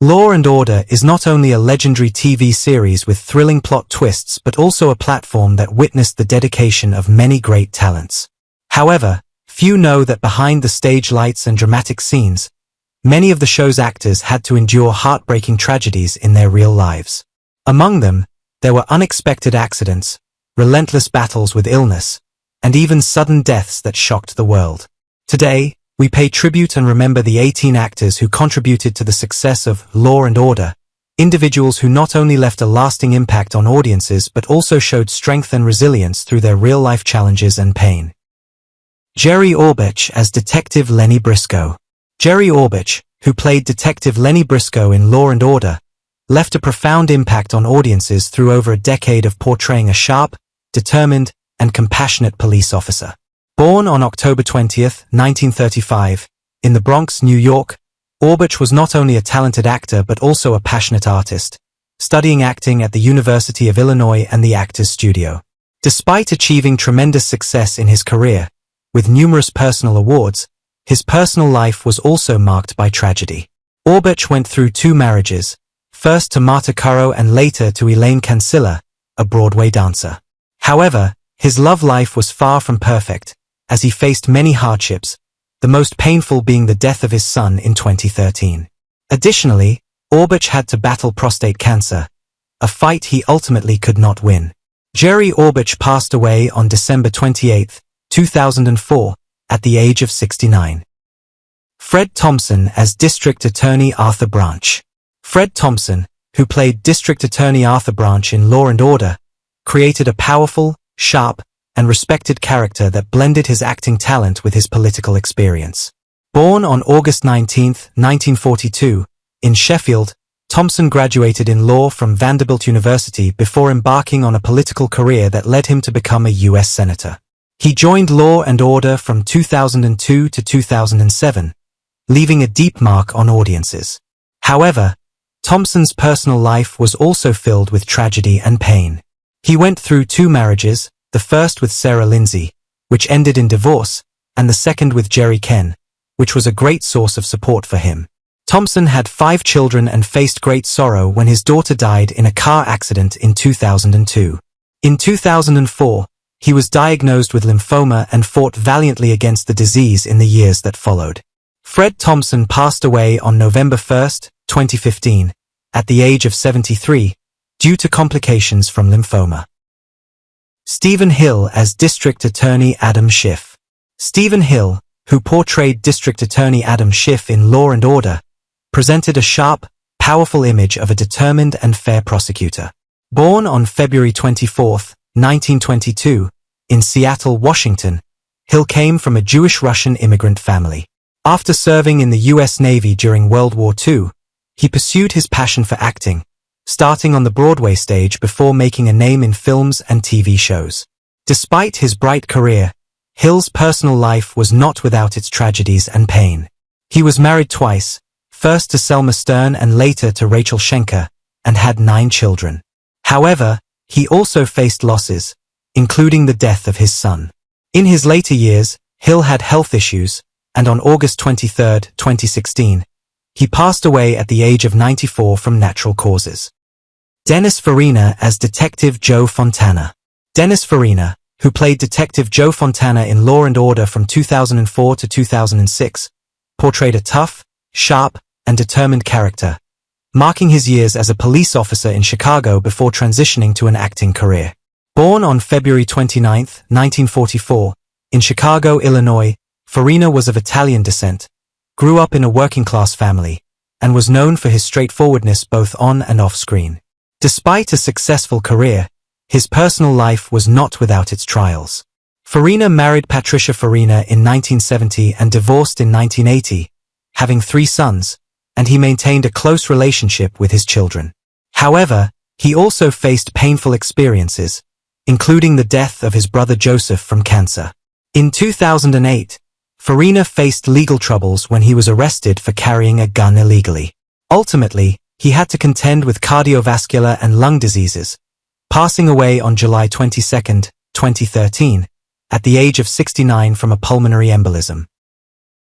Law and Order is not only a legendary TV series with thrilling plot twists but also a platform that witnessed the dedication of many great talents. However, few know that behind the stage lights and dramatic scenes, many of the show's actors had to endure heartbreaking tragedies in their real lives. Among them, there were unexpected accidents, relentless battles with illness, and even sudden deaths that shocked the world. Today, we pay tribute and remember the 18 actors who contributed to the success of Law and Order, individuals who not only left a lasting impact on audiences but also showed strength and resilience through their real-life challenges and pain. Jerry Orbach as Detective Lenny Briscoe. Jerry Orbach, who played Detective Lenny Briscoe in Law and Order, left a profound impact on audiences through over a decade of portraying a sharp, determined, and compassionate police officer. Born on October 20, 1935, in the Bronx, New York, Orbach was not only a talented actor but also a passionate artist, studying acting at the University of Illinois and the Actors Studio. Despite achieving tremendous success in his career, with numerous personal awards, his personal life was also marked by tragedy. Orbach went through 2 marriages, first to Marta Currow and later to Elaine Cancilla, a Broadway dancer. However, his love life was far from perfect, as he faced many hardships, the most painful being the death of his son in 2013. Additionally, Orbach had to battle prostate cancer, a fight he ultimately could not win. Jerry Orbach passed away on December 28, 2004, at the age of 69. Fred Thompson as District Attorney Arthur Branch. Fred Thompson, who played District Attorney Arthur Branch in Law and Order, created a powerful, sharp, and respected character that blended his acting talent with his political experience. Born on August 19, 1942, in Sheffield, Thompson graduated in law from Vanderbilt University before embarking on a political career that led him to become a U.S. Senator. He joined Law and Order from 2002 to 2007, leaving a deep mark on audiences. However, Thompson's personal life was also filled with tragedy and pain. He went through 2 marriages, the first with Sarah Lindsay, which ended in divorce, and the second with Jerry Ken, which was a great source of support for him. Thompson had 5 children and faced great sorrow when his daughter died in a car accident in 2002. In 2004, he was diagnosed with lymphoma and fought valiantly against the disease in the years that followed. Fred Thompson passed away on November 1, 2015, at the age of 73, due to complications from lymphoma. Stephen Hill as District Attorney Adam Schiff. Stephen Hill, who portrayed District Attorney Adam Schiff in Law and Order, presented a sharp, powerful image of a determined and fair prosecutor. Born on February 24, 1922, in Seattle, Washington, Hill came from a Jewish-Russian immigrant family. After serving in the U.S. Navy during World War II, he pursued his passion for acting, starting on the Broadway stage before making a name in films and TV shows. Despite his bright career, Hill's personal life was not without its tragedies and pain. He was married twice, first to Selma Stern and later to Rachel Schenker, and had 9 children. However, he also faced losses, including the death of his son. In his later years, Hill had health issues, and on August 23, 2016, he passed away at the age of 94 from natural causes. Dennis Farina as Detective Joe Fontana. Dennis Farina, who played Detective Joe Fontana in Law and Order from 2004 to 2006, portrayed a tough, sharp, and determined character, marking his years as a police officer in Chicago before transitioning to an acting career. Born on February 29, 1944, in Chicago, Illinois, Farina was of Italian descent, grew up in a working-class family, and was known for his straightforwardness both on and off-screen. Despite a successful career, his personal life was not without its trials. Farina married Patricia Farina in 1970 and divorced in 1980, having 3 sons, and he maintained a close relationship with his children. However, he also faced painful experiences, including the death of his brother Joseph from cancer. In 2008, Farina faced legal troubles when he was arrested for carrying a gun illegally. Ultimately, he had to contend with cardiovascular and lung diseases, passing away on July 22, 2013, at the age of 69 from a pulmonary embolism.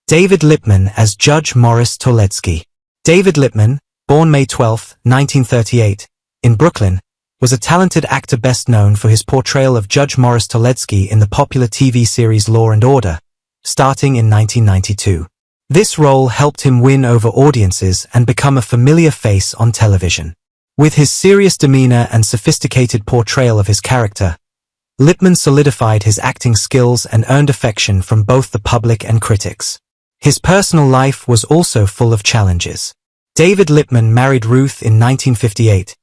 David Lippman as Judge Morris Toletsky. David Lippman, born May 12, 1938, in Brooklyn, was a talented actor best known for his portrayal of Judge Morris Toledski in the popular TV series Law and Order, starting in 1992. This role helped him win over audiences and become a familiar face on television. With his serious demeanor and sophisticated portrayal of his character, Lippman solidified his acting skills and earned affection from both the public and critics. His personal life was also full of challenges. David Lippman married Ruth in 1958,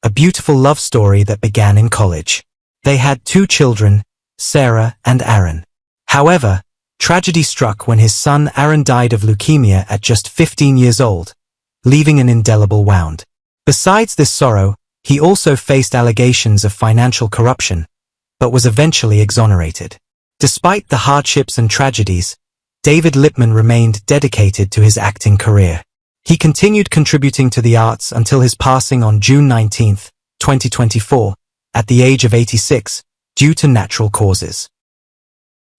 a beautiful love story that began in college. They had 2 children, Sarah and Aaron. However, tragedy struck when his son Aaron died of leukemia at just 15 years old, leaving an indelible wound. Besides this sorrow, he also faced allegations of financial corruption, but was eventually exonerated. Despite the hardships and tragedies, David Lippman remained dedicated to his acting career. He continued contributing to the arts until his passing on June 19, 2024, at the age of 86, due to natural causes.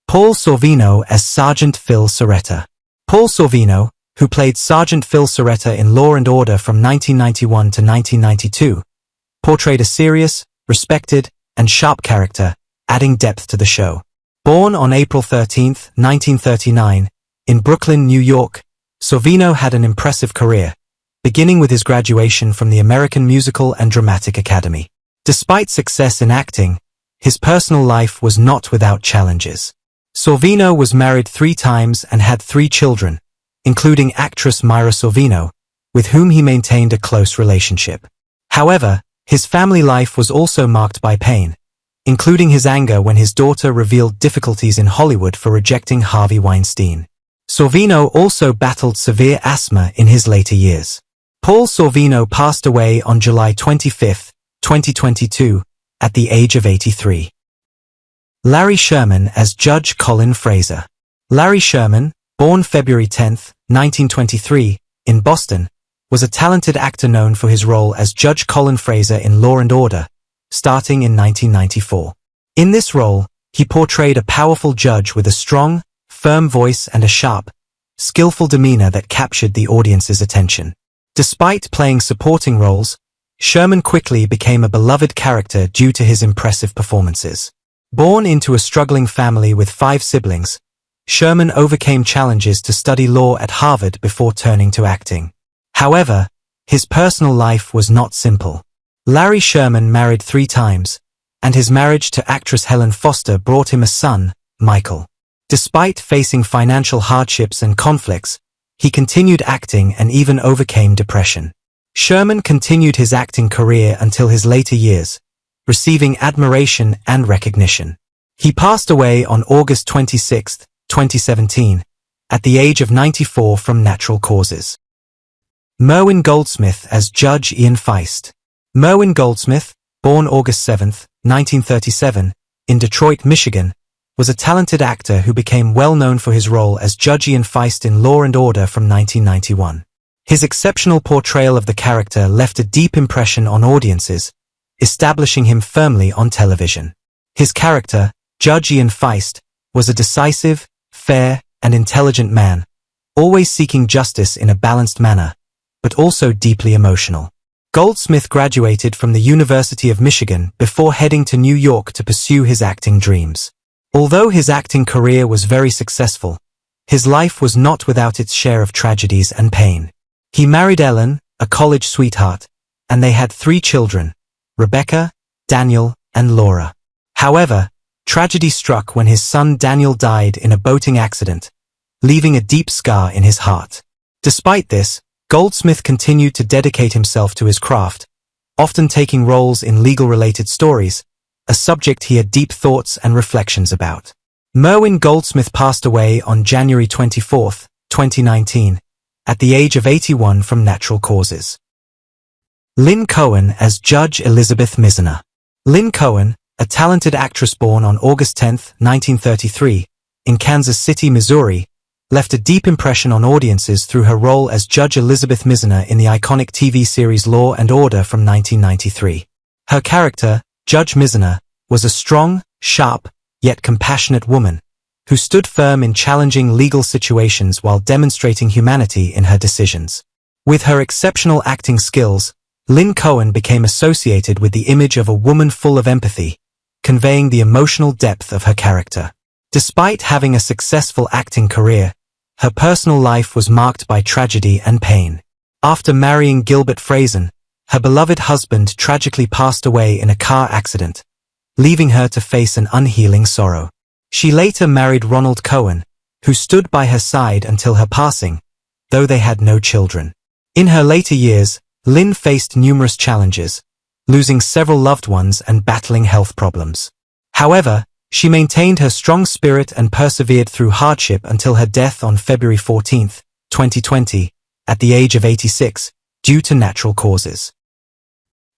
Paul Sorvino as Sergeant Phil Soretta. Paul Sorvino, who played Sergeant Phil Soretta in Law and Order from 1991 to 1992, portrayed a serious, respected, and sharp character, adding depth to the show. Born on April 13, 1939, in Brooklyn, New York, Sorvino had an impressive career, beginning with his graduation from the American Musical and Dramatic Academy. Despite success in acting, his personal life was not without challenges. Sorvino was married 3 times and had 3 children, including actress Myra Sorvino, with whom he maintained a close relationship. However, his family life was also marked by pain, including his anger when his daughter revealed difficulties in Hollywood for rejecting Harvey Weinstein. Sorvino also battled severe asthma in his later years. Paul Sorvino passed away on July 25, 2022, at the age of 83. Larry Sherman as Judge Colin Fraser. Larry Sherman, born February 10, 1923, in Boston, was a talented actor known for his role as Judge Colin Fraser in Law and Order, starting in 1994. In this role, he portrayed a powerful judge with a strong, firm voice and a sharp, skillful demeanor that captured the audience's attention. Despite playing supporting roles, Sherman quickly became a beloved character due to his impressive performances. Born into a struggling family with 5 siblings, Sherman overcame challenges to study law at Harvard before turning to acting. However, his personal life was not simple. Larry Sherman married 3 times, and his marriage to actress Helen Foster brought him a son, Michael. Despite facing financial hardships and conflicts, he continued acting and even overcame depression. Sherman continued his acting career until his later years, receiving admiration and recognition. He passed away on August 26, 2017, at the age of 94 from natural causes. Merwin Goldsmith as Judge Ian Feist. Merwin Goldsmith, born August 7, 1937, in Detroit, Michigan, was a talented actor who became well known for his role as Judge Ian Feist in Law and Order from 1991. His exceptional portrayal of the character left a deep impression on audiences, establishing him firmly on television. His character, Judge Ian Feist, was a decisive, fair, and intelligent man, always seeking justice in a balanced manner, but also deeply emotional. Goldsmith graduated from the University of Michigan before heading to New York to pursue his acting dreams. Although his acting career was very successful, his life was not without its share of tragedies and pain. He married Ellen, a college sweetheart, and they had 3 children, Rebecca, Daniel, and Laura. However, tragedy struck when his son Daniel died in a boating accident, leaving a deep scar in his heart. Despite this, Goldsmith continued to dedicate himself to his craft, often taking roles in legal-related stories, a subject he had deep thoughts and reflections about. Merwin Goldsmith passed away on January 24, 2019, at the age of 81 from natural causes. Lynn Cohen as Judge Elizabeth Mizner. Lynn Cohen, a talented actress born on August 10, 1933, in Kansas City, Missouri, left a deep impression on audiences through her role as Judge Elizabeth Mizner in the iconic TV series Law and Order from 1993. Her character, Judge Mizner, was a strong, sharp, yet compassionate woman, who stood firm in challenging legal situations while demonstrating humanity in her decisions. With her exceptional acting skills, Lynn Cohen became associated with the image of a woman full of empathy, conveying the emotional depth of her character. Despite having a successful acting career, her personal life was marked by tragedy and pain. After marrying Gilbert Frazen, her beloved husband tragically passed away in a car accident, leaving her to face an unhealing sorrow. She later married Ronald Cohen, who stood by her side until her passing, though they had no children. In her later years, Lynn faced numerous challenges, losing several loved ones and battling health problems. However, she maintained her strong spirit and persevered through hardship until her death on February 14, 2020, at the age of 86, due to natural causes.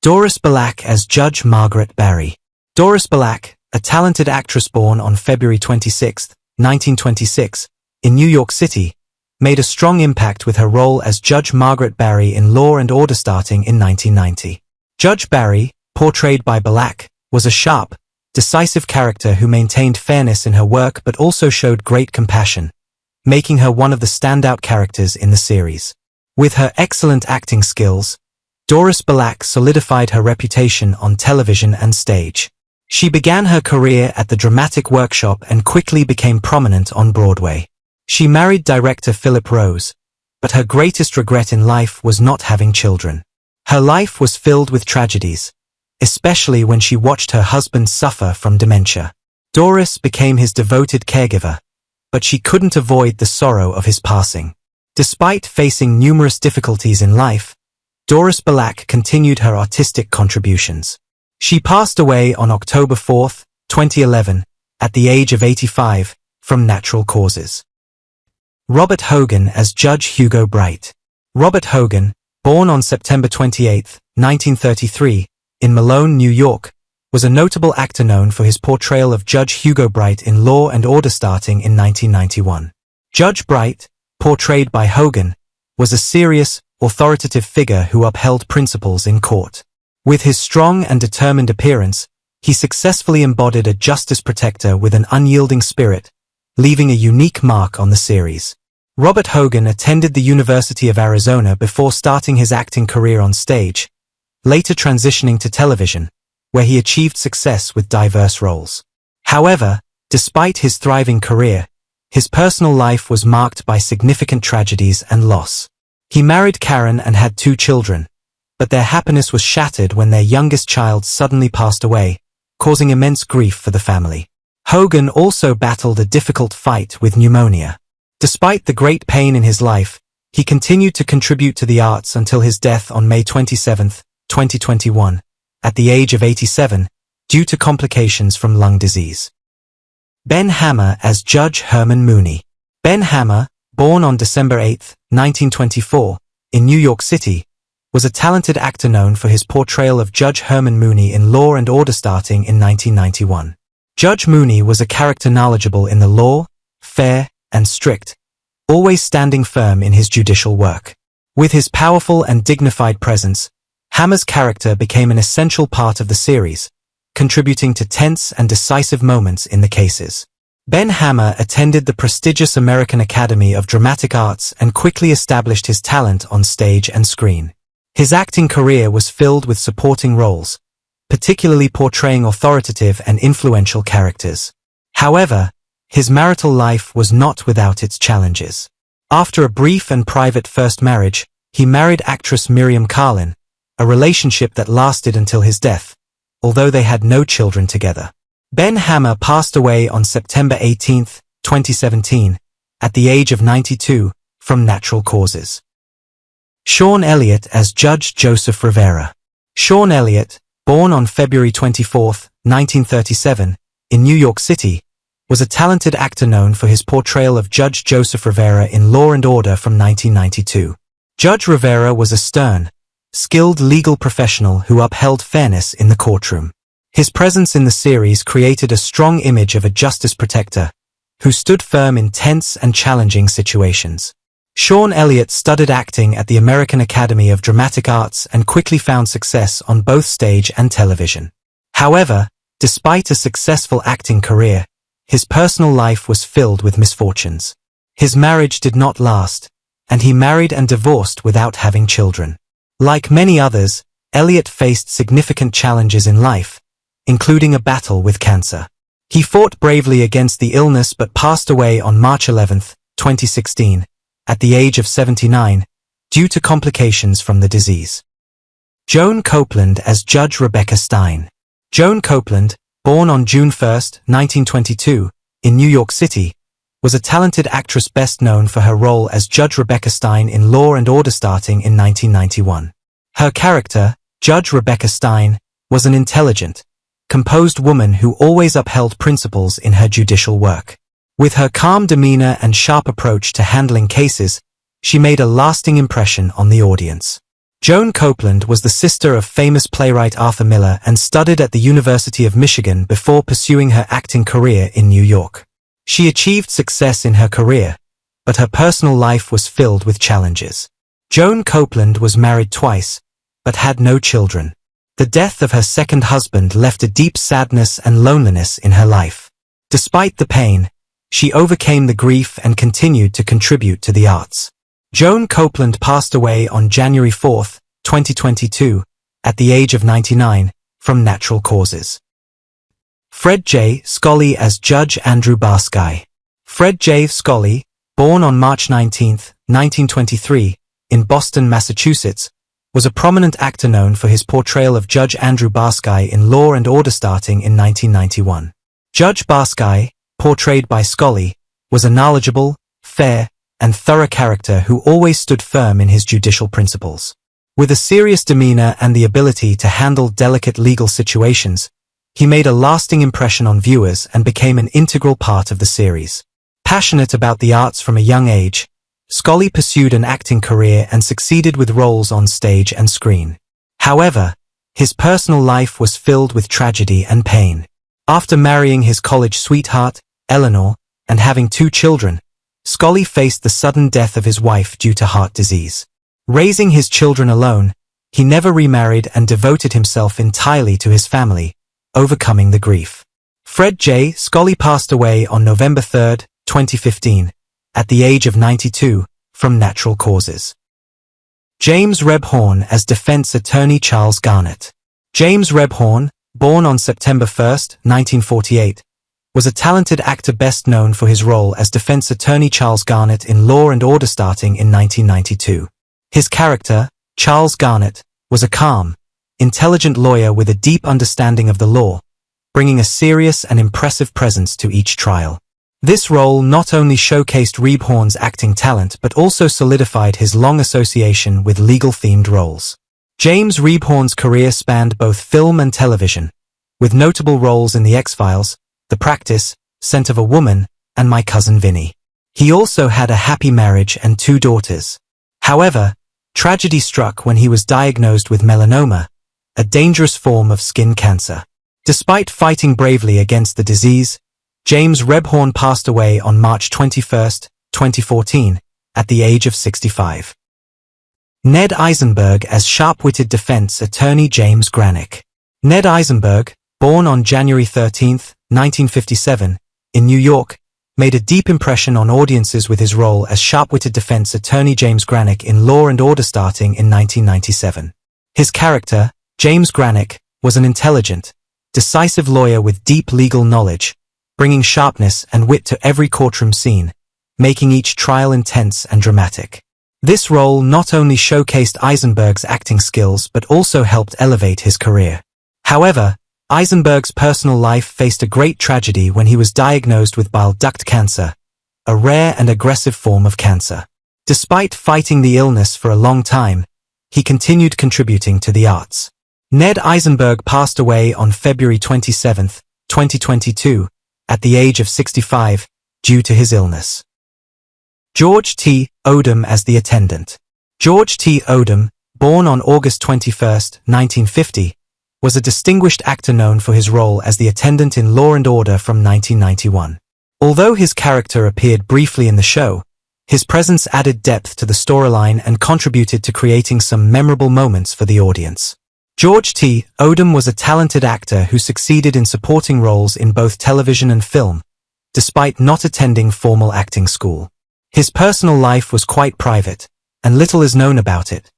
Doris Balak as Judge Margaret Barry. Doris Balak, a talented actress born on February 26, 1926, in New York City, made a strong impact with her role as Judge Margaret Barry in Law and Order starting in 1990. Judge Barry, portrayed by Balak, was a sharp, decisive character who maintained fairness in her work but also showed great compassion, making her one of the standout characters in the series. With her excellent acting skills, Doris Balak solidified her reputation on television and stage. She began her career at the Dramatic Workshop and quickly became prominent on Broadway. She married director Philip Rose, but her greatest regret in life was not having children. Her life was filled with tragedies, especially when she watched her husband suffer from dementia. Doris became his devoted caregiver, but she couldn't avoid the sorrow of his passing. Despite facing numerous difficulties in life, Doris Balak continued her artistic contributions. She passed away on October 4, 2011, at the age of 85, from natural causes. Robert Hogan as Judge Hugo Bright. Robert Hogan, born on September 28, 1933, in Malone, New York, was a notable actor known for his portrayal of Judge Hugo Bright in Law and Order starting in 1991. Judge Bright, portrayed by Hogan, was a serious, authoritative figure who upheld principles in court. With his strong and determined appearance, he successfully embodied a justice protector with an unyielding spirit, leaving a unique mark on the series. Robert Hogan attended the University of Arizona before starting his acting career on stage, later transitioning to television, where he achieved success with diverse roles. However, despite his thriving career, his personal life was marked by significant tragedies and loss. He married Karen and had 2 children, but their happiness was shattered when their youngest child suddenly passed away, causing immense grief for the family. Hogan also battled a difficult fight with pneumonia. Despite the great pain in his life, he continued to contribute to the arts until his death on May 27, 2021, at the age of 87, due to complications from lung disease. Ben Hammer as Judge Herman Mooney. Ben Hammer, born on December 8, 1924, in New York City, was a talented actor known for his portrayal of Judge Herman Mooney in Law and Order starting in 1991. Judge Mooney was a character knowledgeable in the law, fair, and strict, always standing firm in his judicial work. With his powerful and dignified presence, Hammer's character became an essential part of the series, contributing to tense and decisive moments in the cases. Ben Hammer attended the prestigious American Academy of Dramatic Arts and quickly established his talent on stage and screen. His acting career was filled with supporting roles, particularly portraying authoritative and influential characters. However, his marital life was not without its challenges. After a brief and private first marriage, he married actress Miriam Karlin, a relationship that lasted until his death, although they had no children together. Ben Hammer passed away on September 18, 2017, at the age of 92, from natural causes. Sean Elliott as Judge Joseph Rivera. Sean Elliott, born on February 24, 1937, in New York City, was a talented actor known for his portrayal of Judge Joseph Rivera in Law and Order from 1992. Judge Rivera was a stern, skilled legal professional who upheld fairness in the courtroom. His presence in the series created a strong image of a justice protector, who stood firm in tense and challenging situations. Sean Elliott studied acting at the American Academy of Dramatic Arts and quickly found success on both stage and television. However, despite a successful acting career, his personal life was filled with misfortunes. His marriage did not last, and he married and divorced without having children. Like many others, Elliot faced significant challenges in life, including a battle with cancer. He fought bravely against the illness but passed away on March 11, 2016, at the age of 79, due to complications from the disease. Joan Copeland as Judge Rebecca Stein. Joan Copeland, born on June 1, 1922, in New York City, was a talented actress best known for her role as Judge Rebecca Stein in Law and Order starting in 1991. Her character, Judge Rebecca Stein, was an intelligent, composed woman who always upheld principles in her judicial work. With her calm demeanor and sharp approach to handling cases, she made a lasting impression on the audience. Joan Copeland was the sister of famous playwright Arthur Miller and studied at the University of Michigan before pursuing her acting career in New York. She achieved success in her career, but her personal life was filled with challenges. Joan Copeland was married twice, but had no children. The death of her second husband left a deep sadness and loneliness in her life. Despite the pain, she overcame the grief and continued to contribute to the arts. Joan Copeland passed away on January 4, 2022, at the age of 99, from natural causes. Fred J. Scully as Judge Andrew Barsky. Fred J. Scully, born on March 19, 1923, in Boston, Massachusetts, was a prominent actor known for his portrayal of Judge Andrew Barsky in Law and Order starting in 1991. Judge Barsky, portrayed by Scully, was a knowledgeable, fair, and thorough character who always stood firm in his judicial principles. With a serious demeanor and the ability to handle delicate legal situations, he made a lasting impression on viewers and became an integral part of the series. Passionate about the arts from a young age, Scully pursued an acting career and succeeded with roles on stage and screen. However, his personal life was filled with tragedy and pain. After marrying his college sweetheart, Eleanor, and having 2 children, Scully faced the sudden death of his wife due to heart disease. Raising his children alone, he never remarried and devoted himself entirely to his family, overcoming the grief. Fred J. Scully passed away on November 3, 2015, at the age of 92, from natural causes. James Rebhorn as Defense Attorney Charles Garnett. James Rebhorn, born on September 1, 1948, was a talented actor best known for his role as Defense Attorney Charles Garnett in Law and Order starting in 1992. His character, Charles Garnett, was a calm, intelligent lawyer with a deep understanding of the law, bringing a serious and impressive presence to each trial. This role not only showcased Rebhorn's acting talent but also solidified his long association with legal-themed roles. James Rebhorn's career spanned both film and television, with notable roles in The X-Files, The Practice, Scent of a Woman, and My Cousin Vinny. He also had a happy marriage and 2 daughters. However, tragedy struck when he was diagnosed with melanoma, a dangerous form of skin cancer. Despite fighting bravely against the disease, James Rebhorn passed away on March 21, 2014, at the age of 65. Ned Eisenberg as sharp-witted defense attorney James Granick. Ned Eisenberg, born on January 13, 1957, in New York, made a deep impression on audiences with his role as sharp-witted defense attorney James Granick in Law and Order starting in 1997. His character, James Granick, was an intelligent, decisive lawyer with deep legal knowledge, bringing sharpness and wit to every courtroom scene, making each trial intense and dramatic. This role not only showcased Eisenberg's acting skills but also helped elevate his career. However, Eisenberg's personal life faced a great tragedy when he was diagnosed with bile duct cancer, a rare and aggressive form of cancer. Despite fighting the illness for a long time, he continued contributing to the arts. Ned Eisenberg passed away on February 27, 2022, at the age of 65, due to his illness. George T. Odom as the attendant. George T. Odom, born on August 21, 1950, was a distinguished actor known for his role as the attendant in Law and Order from 1991. Although his character appeared briefly in the show, his presence added depth to the storyline and contributed to creating some memorable moments for the audience. George T. Odom was a talented actor who succeeded in supporting roles in both television and film, despite not attending formal acting school. His personal life was quite private, and little is known about it.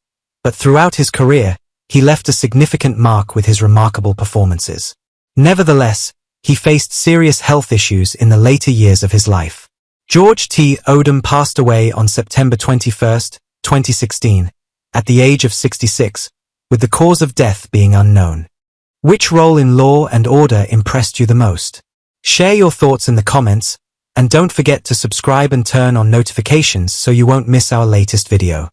But throughout his career, he left a significant mark with his remarkable performances. Nevertheless, he faced serious health issues in the later years of his life. George T. Odom passed away on September 21, 2016, at the age of 66, with the cause of death being unknown. Which role in Law and Order impressed you the most? Share your thoughts in the comments, and don't forget to subscribe and turn on notifications so you won't miss our latest video.